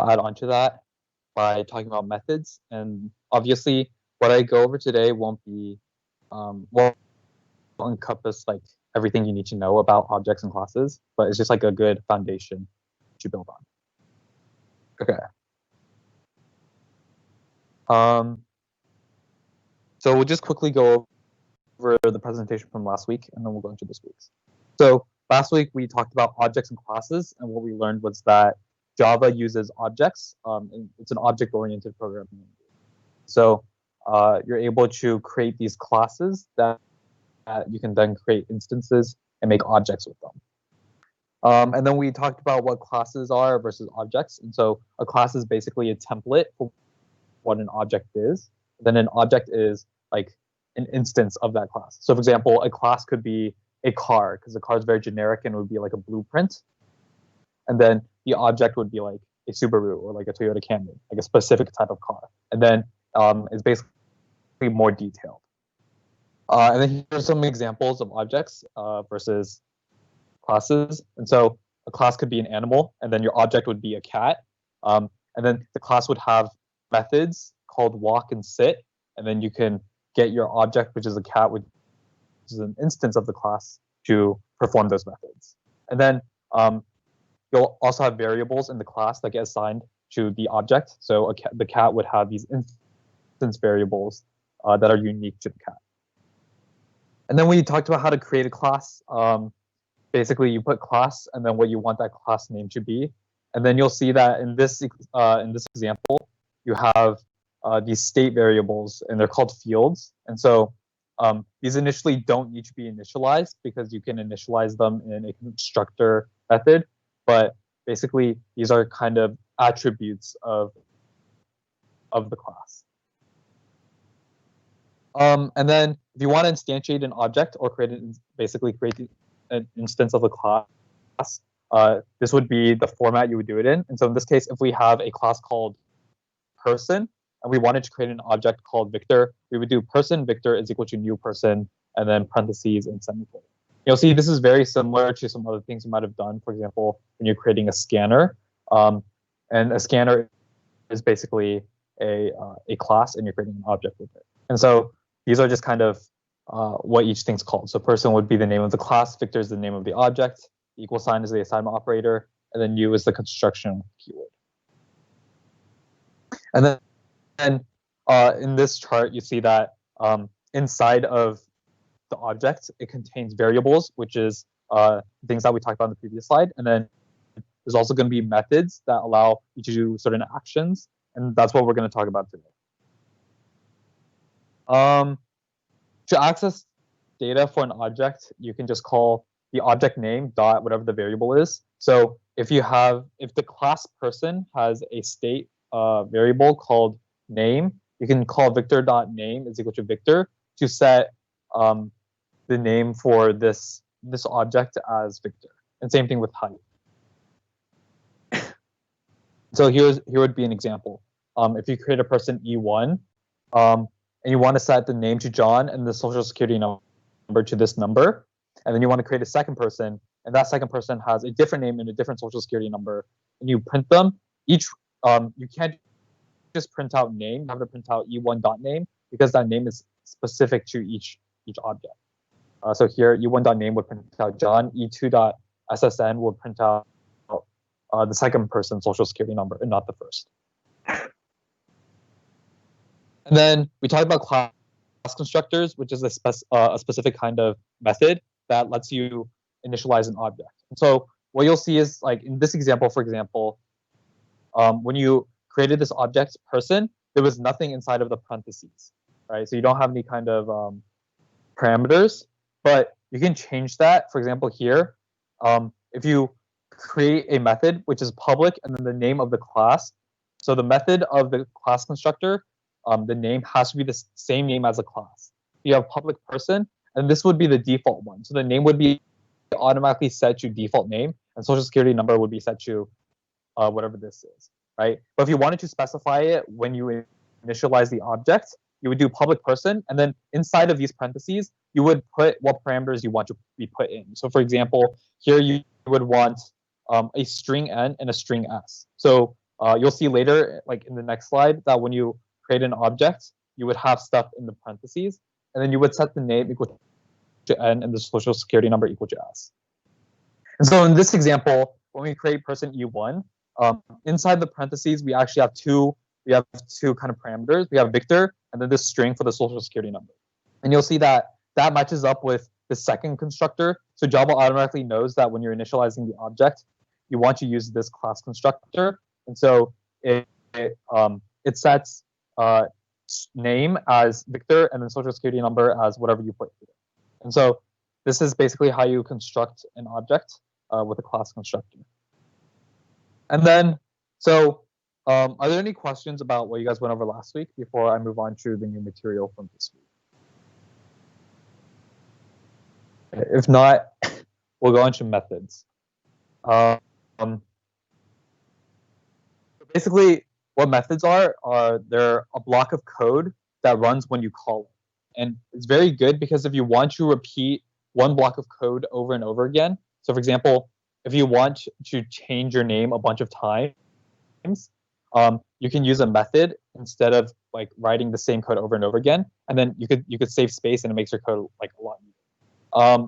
add on to that by talking about methods. And obviously, what I go over today won't encompass like everything you need to know about objects and classes, but it's just like a good foundation to build on. Okay. So we'll just quickly go over the presentation from last week, and then we'll go into this week's. So last week we talked about objects and classes, and what we learned was that Java uses objects. And it's an object-oriented programming language. So you're able to create these classes that you can then create instances and make objects with them. And then we talked about what classes are versus objects. And so a class is basically a template for what an object is. Then an object is like an instance of that class. So for example, a class could be a car, because the car is very generic and it would be like a blueprint. And then the object would be like a Subaru or like a Toyota Camry, like a specific type of car. And then it's basically more detailed. And then here's some examples of objects versus classes. And so a class could be an animal, and then your object would be a cat. And then the class would have methods called walk and sit. And then you can get your object, which is a cat, which is an instance of the class, to perform those methods. And then you'll also have variables in the class that get assigned to the object. So the cat would have these instance variables that are unique to the cat. And then we talked about how to create a class. Basically, you put class and then what you want that class name to be. And then you'll see that in this example, you have these state variables, and they're called fields. And so these initially don't need to be initialized because you can initialize them in a constructor method. But basically, these are kind of attributes of the class. And then if you want to instantiate an object or basically create an instance of a class, this would be the format you would do it in. And so in this case, if we have a class called person and we wanted to create an object called Victor, we would do person Victor is equal to new person and then parentheses and semicolon. You'll see this is very similar to some other things you might have done. For example, when you're creating a scanner, and a scanner is basically a class, and you're creating an object with it. And so these are just kind of what each thing's called. So person would be the name of the class, Victor is the name of the object, the equal sign is the assignment operator, and then new is the construction keyword. And then in this chart, you see that inside of the object, it contains variables, which is things that we talked about in the previous slide. And then there's also going to be methods that allow you to do certain actions. And that's what we're going to talk about today. To access data for an object, you can just call the object name dot whatever the variable is. So if the class person has a state variable called name, you can call victor.name is equal to Victor to set the name for this object as Victor. And same thing with height. So here would be an example. If you create a person E1, and you want to set the name to John and the social security number to this number, and then you want to create a second person, and that second person has a different name and a different social security number, and you print them. You can't just print out name, you have to print out E1.name because that name is specific to each object. So here E1.name would print out John, E2.ssn would print out the second person's social security number and not the first. And then we talked about class constructors, which is a specific kind of method that lets you initialize an object. And so what you'll see is, like in this example, for example, when you created this object person, there was nothing inside of the parentheses, right? So you don't have any kind of parameters, but you can change that. For example, here, if you create a method which is public and then the name of the class, so the method of the class constructor, the name has to be the same name as a class. You have public person, and this would be the default one. So the name would be automatically set to default name, and social security number would be set to whatever this is, right? But if you wanted to specify it when you initialize the object, you would do public person, and then inside of these parentheses, you would put what parameters you want to be put in. So for example, here you would want a string n and a string s. So You'll see later, like in the next slide, that when you create an object, you would have stuff in the parentheses, and then you would set the name equal to n and the social security number equal to s. And so in this example, when we create person E1, inside the parentheses, we actually have two kind of parameters. We have Victor and then this string for the social security number. And you'll see that that matches up with the second constructor. So Java automatically knows that when you're initializing the object, you want to use this class constructor. And so it sets name as Victor and then social security number as whatever you put here. And so this is basically how you construct an object with a class constructor. And then, so are there any questions about what you guys went over last week before I move on to the new material from this week? If not, we'll go into methods. Basically, what methods are they're a block of code that runs when you call it. And it's very good because if you want to repeat one block of code over and over again, so for example, if you want to change your name a bunch of times, you can use a method instead of like writing the same code over and over again, and then you could save space and it makes your code like a lot easier.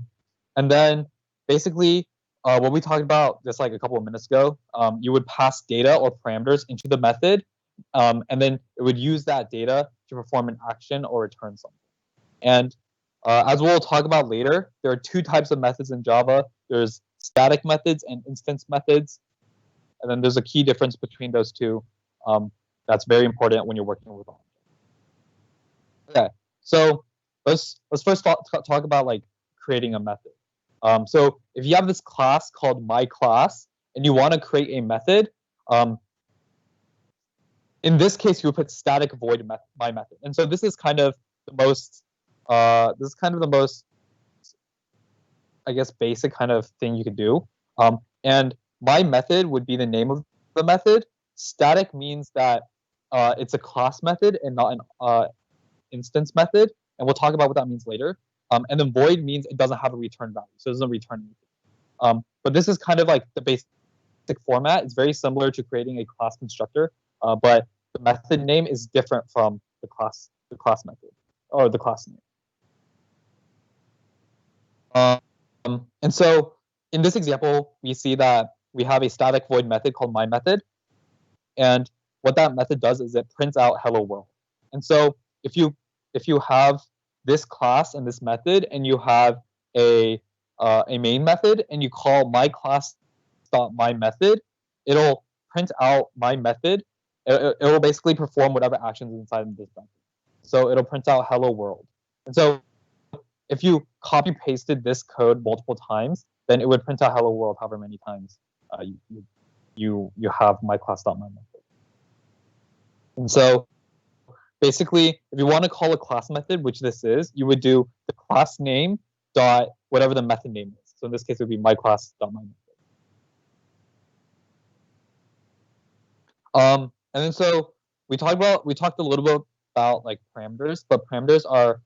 And then basically, what we talked about just like a couple of minutes ago, you would pass data or parameters into the method, and then it would use that data to perform an action or return something. And as we'll talk about later, there are two types of methods in Java. There's static methods and instance methods. And then there's a key difference between those two that's very important when you're working with objects. Okay, so let's first talk about like creating a method. So if you have this class called myClass and you want to create a method, in this case you would put static void my method. And so this is kind of the most I guess basic kind of thing you could do. And my method would be the name of the method. Static means that it's a class method and not an instance method, and we'll talk about what that means later. And then void means it doesn't have a return value, so it doesn't return anything. But this is kind of like the basic format. It's very similar to creating a class constructor, but the method name is different from the class method or the class name. And so in this example, we see that we have a static void method called myMethod, and what that method does is it prints out hello world. And so if you have this class and this method, and you have a main method, and you call myClass.myMethod, it'll print out my method. It will basically perform whatever actions inside of this method. So it'll print out hello world. And so if you copy pasted this code multiple times, then it would print out hello world however many times you have myClass.myMethod. And so basically, if you want to call a class method, which this is, you would do the class name dot whatever the method name is. So in this case, it would be myClass.myMethod. And then so we talked a little bit about like parameters, but parameters are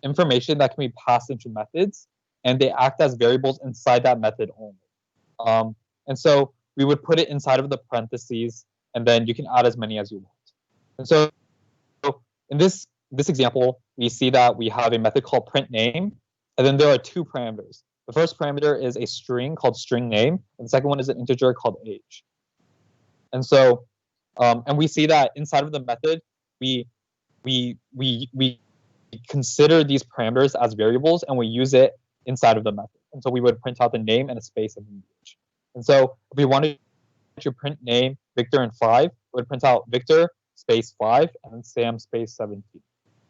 information that can be passed into methods, and they act as variables inside that method only. And so we would put it inside of the parentheses, and then you can add as many as you want. And so in this example, we see that we have a method called print name, and then there are two parameters. The first parameter is a string called string name, and the second one is an integer called age. And so, and we see that inside of the method, we consider these parameters as variables, and we use it inside of the method. And so we would print out the name and a space and an age. And so if we wanted to print name Victor and 5, it would print out Victor space 5 and then Sam space 17.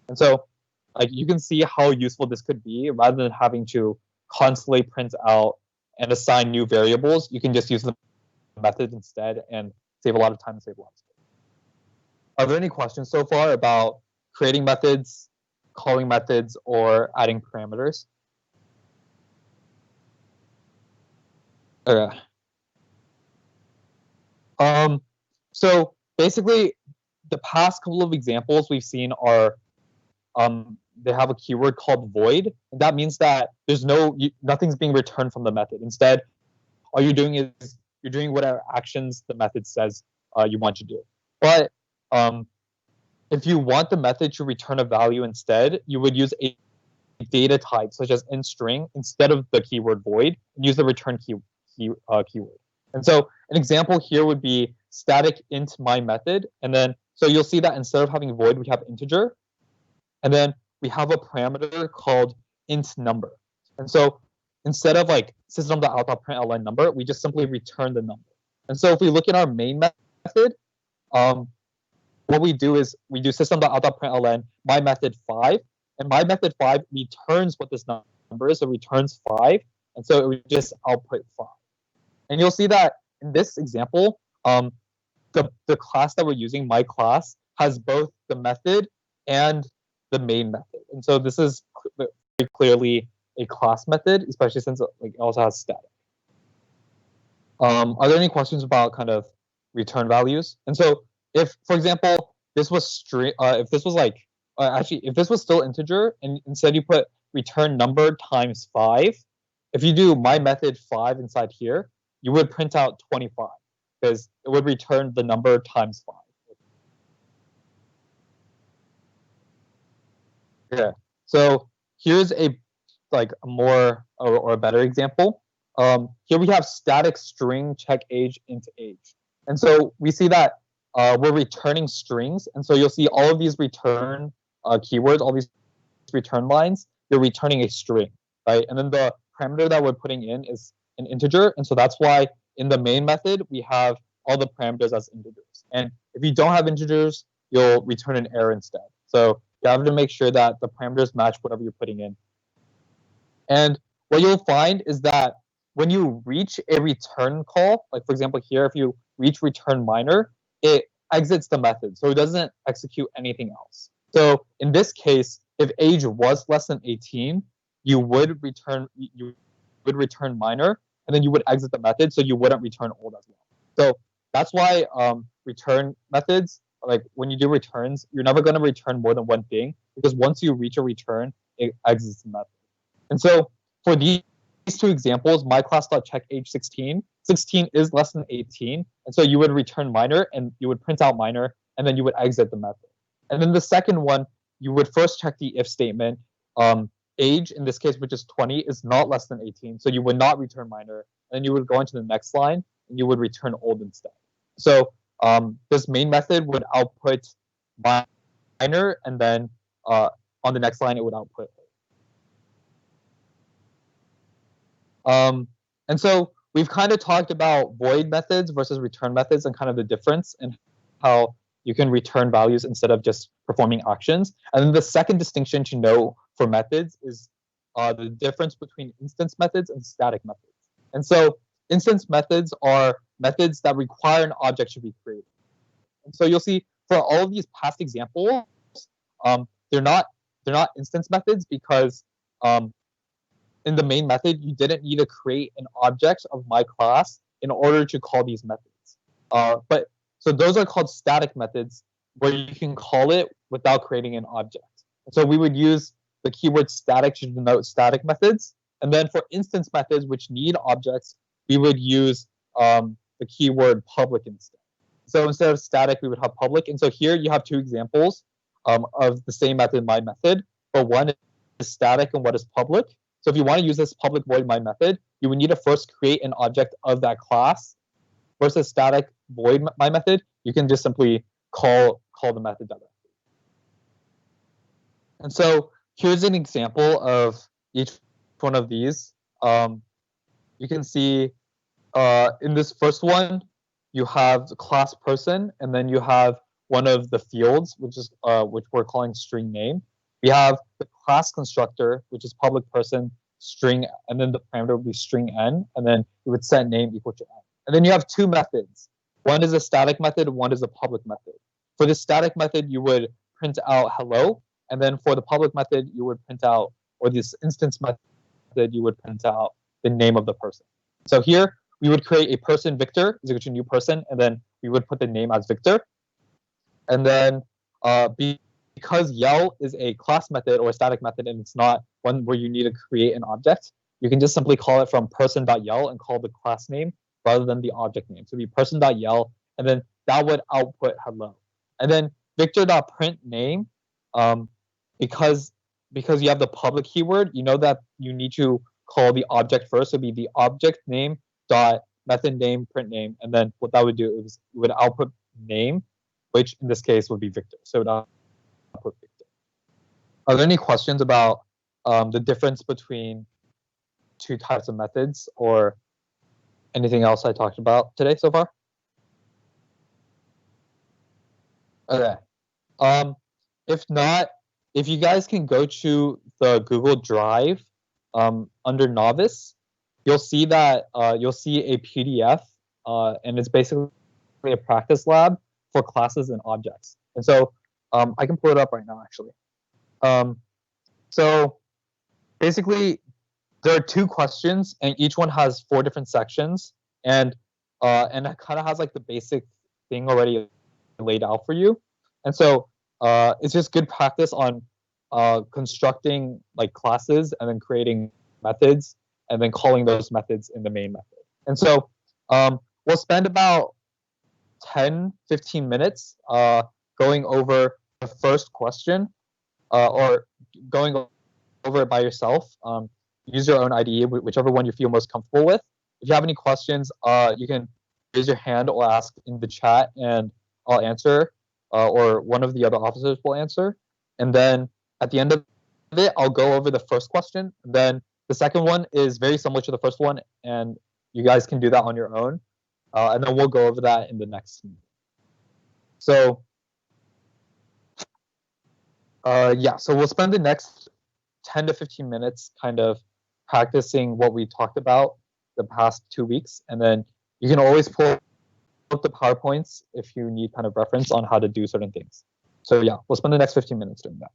And so like you can see how useful this could be. Rather than having to constantly print out and assign new variables, you can just use the method instead and save a lot of time and save a lot of space. Are there any questions so far about creating methods, calling methods, or adding parameters? Okay. So basically, the past couple of examples we've seen are they have a keyword called void, and that means that there's nothing's being returned from the method. Instead, all you're doing is you're doing whatever actions the method says you want to do. But if you want the method to return a value instead, you would use a data type such as int string instead of the keyword void, and use the return keyword. And so an example here would be static int my method, and then so you'll see that instead of having void, we have integer, and then we have a parameter called int number. And so instead of like system.out.println number, we just simply return the number. And so if we look at our main method, what we do is we do system.out.println my method 5, and my method 5 returns what this number is, so returns 5, and so it would just output 5. And you'll see that in this example, the class that we're using, my class, has both the method and the main method. And so this is very clearly a class method, especially since it also has static. Are there any questions about kind of return values? And so if, for example, this was string, if this was like, actually, if this was still integer, and instead you put return number times 5, if you do my method 5 inside here, you would print out 25 because it would return the number times 5. Yeah. So here's a more or a better example. Here we have static string check age into age, and so we see that we're returning strings, and so you'll see all of these return keywords, all these return lines. You're returning a string, right? And then the parameter that we're putting in is an integer, and so that's why in the main method we have all the parameters as integers. And if you don't have integers, you'll return an error instead. So you have to make sure that the parameters match whatever you're putting in. And what you'll find is that when you reach a return call, like for example here, if you reach return minor, it exits the method, so it doesn't execute anything else. So in this case, if age was less than 18, you would return minor, and then you would exit the method, so you wouldn't return old as well. So that's why return methods, like when you do returns, you're never going to return more than one thing, because once you reach a return, it exits the method. And so for these two examples, my class.check age 16 is less than 18, and so you would return minor, and you would print out minor, and then you would exit the method. And then the second one, you would first check the if statement. Age, in this case, which is 20, is not less than 18, so you would not return minor, and then you would go into the next line, and you would return old instead. So this main method would output minor, and then on the next line, it would output old. And so we've kind of talked about void methods versus return methods and kind of the difference in how you can return values instead of just performing actions. And then the second distinction to know for methods is the difference between instance methods and static methods. And so instance methods are methods that require an object to be created. And so you'll see for all of these past examples, they're not instance methods because in the main method, you didn't need to create an object of my class in order to call these methods. But so those are called static methods, where you can call it without creating an object. And so we would use the keyword static to denote static methods. And then for instance methods, which need objects, we would use the keyword public instead. So instead of static, we would have public. And so here you have two examples of the same method, my method, but one is static and what is public. So if you want to use this public void my method, you would need to first create an object of that class. Versus static void my method, you can just simply call the method directly. And so here's an example of each one of these. You can see in this first one, you have the class person, and then you have one of the fields, which we're calling string name. We have the class constructor, which is public person string, and then the parameter would be string n, and then you would set name equal to n. And then you have two methods. One is a static method, and one is a public method. For the static method, you would print out hello, and then for the public method, you would print out, or this instance method, you would print out the name of the person. So here, we would create a person Victor is equal to new person, and then we would put the name as Victor. And then because yell is a class method or a static method, and it's not one where you need to create an object, you can just simply call it from person.yell and call the class name rather than the object name. So it'd be person.yell, and then that would output hello. And then Victor.print name, because you have the public keyword, you know that you need to call the object first. So it'd be the object name dot method name print name, and then what that would do is it would output name, which in this case would be Victor. So it would output Victor. Are there any questions about the difference between two types of methods or anything else I talked about today so far? Okay. If not, if you guys can go to the Google Drive under Novice, you'll see that you'll see a PDF, and it's basically a practice lab for classes and objects. And so I can pull it up right now, actually. So basically, there are 2 questions, and each one has 4 different sections, and it kind of has like the basic thing already laid out for you. And so it's just good practice on constructing like classes and then creating methods and then calling those methods in the main method. And so we'll spend about 10-15 minutes going over the first question, or going over it by yourself. Use your own IDE, whichever one you feel most comfortable with. If you have any questions, you can raise your hand or ask in the chat, and I'll answer, or one of the other officers will answer. And then at the end of it, I'll go over the first question. And then the second one is very similar to the first one, and you guys can do that on your own. And then we'll go over that in the next meeting. So yeah, so we'll spend the next 10 to 15 minutes kind of practicing what we talked about the past 2 weeks. And then you can always pull up the PowerPoints if you need kind of reference on how to do certain things. So yeah, we'll spend the next 15 minutes doing that.